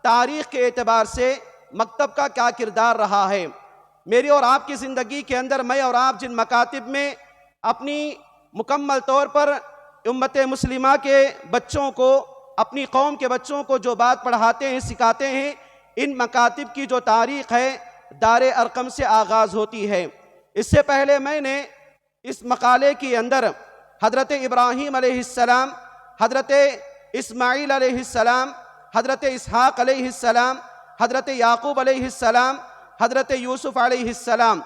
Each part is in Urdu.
تاریخ کے اعتبار سے مکتب کا کیا کردار رہا ہے۔ میری اور آپ کی زندگی کے اندر میں اور آپ جن مکاتب میں اپنی مکمل طور پر امت مسلمہ کے بچوں کو، اپنی قوم کے بچوں کو جو بات پڑھاتے ہیں، سکھاتے ہیں، ان مکاتب کی جو تاریخ ہے دار ارقم سے آغاز ہوتی ہے۔ اس سے پہلے میں نے اس مقالے کے اندر حضرت ابراہیم علیہ السلام، حضرت اسماعیل علیہ السلام، حضرت اسحاق علیہ السلام، حضرت یعقوب علیہ السلام، حضرت یوسف علیہ السلام،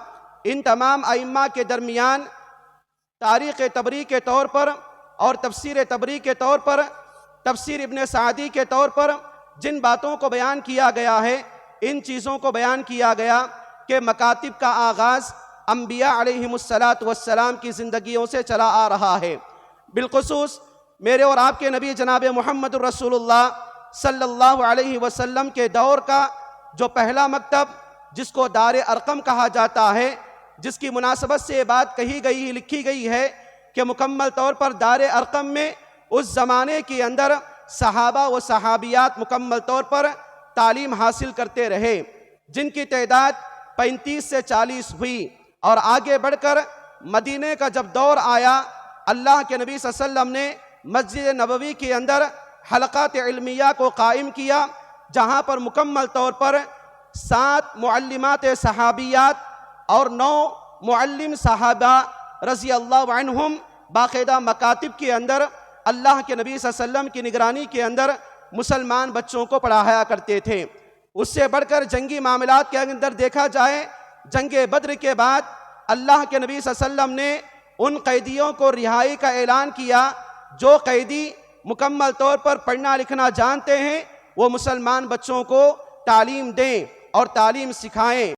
ان تمام ائمہ کے درمیان تاریخ طبری کے طور پر اور تفسیر طبری کے طور پر، تفسیر ابن سعدی کے طور پر جن باتوں کو بیان کیا گیا ہے، ان چیزوں کو بیان کیا گیا کہ مکاتب کا آغاز انبیاء علیہم السلام کی زندگیوں سے چلا آ رہا ہے۔ بالخصوص میرے اور آپ کے نبی جناب محمد الرسول اللہ صلی اللہ علیہ وسلم کے دور کا جو پہلا مکتب، جس کو دار ارقم کہا جاتا ہے، جس کی مناسبت سے یہ بات کہی گئی، لکھی گئی ہے کہ مکمل طور پر دار ارقم میں اس زمانے کے اندر صحابہ و صحابیات مکمل طور پر تعلیم حاصل کرتے رہے، جن کی تعداد 35 سے 40 ہوئی، اور آگے بڑھ کر مدینے کا جب دور آیا، اللہ کے نبی صلی اللہ علیہ وسلم نے مسجد نبوی کے اندر حلقات علمیہ کو قائم کیا، جہاں پر مکمل طور پر 7 معلمات صحابیات اور 9 معلم صحابہ رضی اللہ عنہم باقاعدہ مکاتب کے اندر اللہ کے نبی صلی اللہ علیہ وسلم کی نگرانی کے اندر مسلمان بچوں کو پڑھایا کرتے تھے۔ اس سے بڑھ کر جنگی معاملات کے اندر دیکھا جائے، جنگ بدر کے بعد اللہ کے نبی صلی اللہ علیہ وسلم نے ان قیدیوں کو رہائی کا اعلان کیا جو قیدی مکمل طور پر پڑھنا لکھنا جانتے ہیں، وہ مسلمان بچوں کو تعلیم دیں اور تعلیم سکھائیں۔